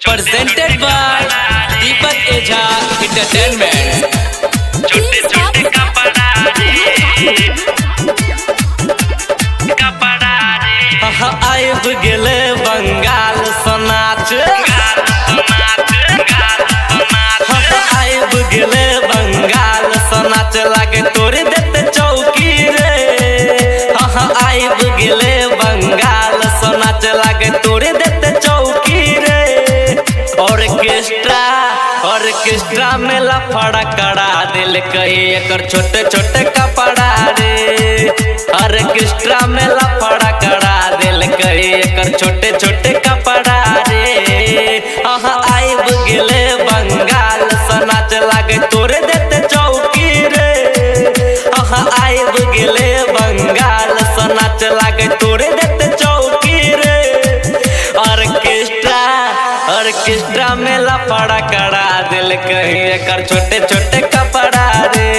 presented by Deepak Eja Entertainment। छोटे छोटे कपड़ा रे आइब गेले बंगाल सनाच आइब गेले बंगाल सनाच लागे तोड़ देते चौकी रे। आइब गेले बंगाल सनाच लागे तोड़ देते चौकी रे। ऑर्केस्ट्रा में लफड़ा करा दिल कही एकर छोटे छोटे कपड़ा रे। ऑर्केस्ट्रा में लफड़ा करा दिल कही एकर छोटे छोटे कपड़ा रे। आइब गेले बंगाल सनाच लागे तोड़े देते चौकी रे। आइब गेले बंगाल सनाच लागे तोड़े देते चौकी रे। ऑर्केस्ट्रा में लफड़ा करा दिल कही एकर छोटे छोटे कपड़ा रे।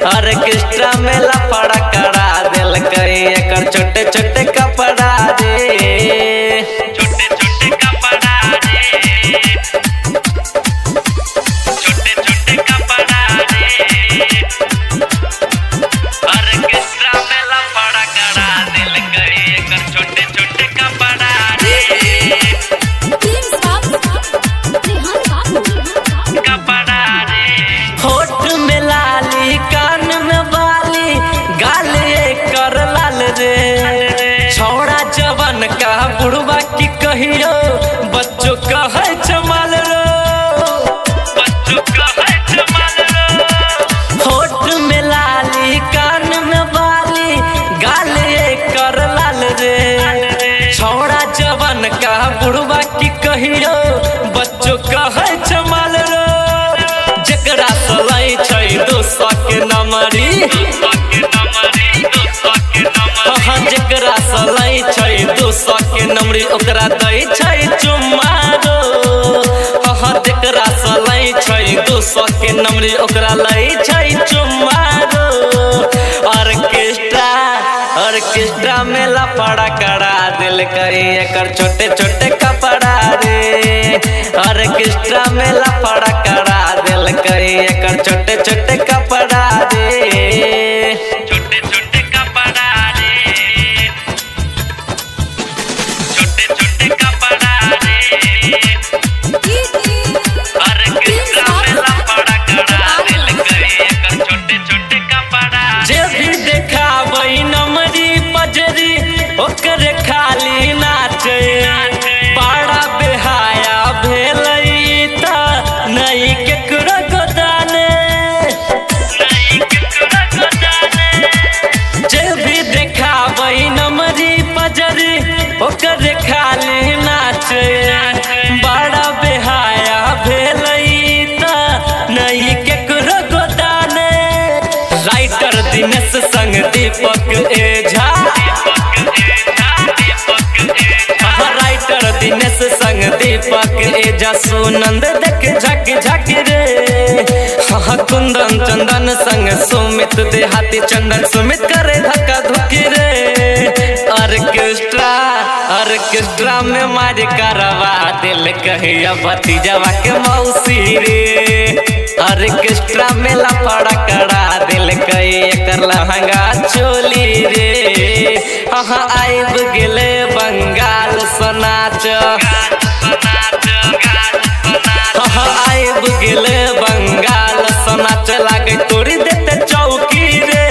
ऑर्केस्ट्रा में लफड़ा करा दिल कही एकर छोटे छोटे कपड़ा रे। छोटे छोटे कपड़ा रे छोटे छोटे कपड़ा रे ऑर्केस्ट्रा में लफड़ा करा दिल कही एकर छोटे छोटे कपड़ा रे कपड़ा रे। होठ में लाली कान में बाली गाल एकर लाल रे। छौड़ा जवन का बुढ़वा की कहियो बच्चों का है चमाल रो। बच्चों का है जमाल रो होठ में लाली कान में बाली गाल एकर लाल रे। छौड़ा जवन का बुढ़वा की कहियो बच्चों का है चमाल रो। जकरा सलाई छै 200 के नमरी जकरा सलाई छै 200 के नमरी ओकरा दै छै चुम्मा रो। जकरा सलाई छै 200 के नमरी ओकरा लै छै चुम्मा रो। ऑर्केस्ट्रा में लफड़ा करा दिल कही एकर छोटे छोटे कपड़ा रे। ऑर्केस्ट्रा में लफड़ा करा दिल कही एकर छोटे छोटे कपड़ा रे। छोटे छोटे कपड़ा रे छोटे छोटे कपड़ा रे ऑर्केस्ट्रा में लफड़ा करा दिल कही एकर छोटे छोटे कपड़ा जे भी देखाबै नमरी पजरी ओकर खाली नाचे। बड़ा बेहाया भेलै त नहीं केकरो गोदाने। जे भी देखाबै नमरी पजरी ओकर खाली नाचे। बड़ा बेहाया भेलै त नहीं केकरो गोदाने। राइटर दिनेश संग दीपक एझा राइटर दिनेश संग दीपक एझा सुनंद देख झक झक रे। कुंदन चंदन संग सुमित देहाती चंदन सुमित करे धक्का धुकी रे। ऑर्केस्ट्रा में मार करवा दिल कहिया भतीजवा के मौसी रे। ऑर्केस्ट्रा में लफड़ा करा दिल कही एकर लहंगा चोली रे। आइब गेले बंगाल सनाच आइब गेले बंगाल सनाच लागे तोड़ी देते चौकी रे।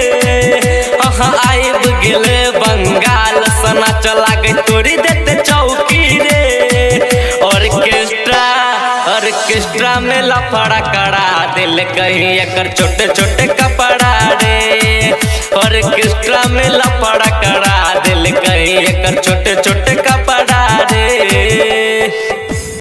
आइब गेले बंगाल सनाच लागे तोड़ी देते चौकी रे। ऑर्केस्ट्रा में लफड़ा करा दिल कही एकर छोटे छोटे कपड़ा रे। ऑर्केस्ट्रा में लफड़ा करा दिल कही एकर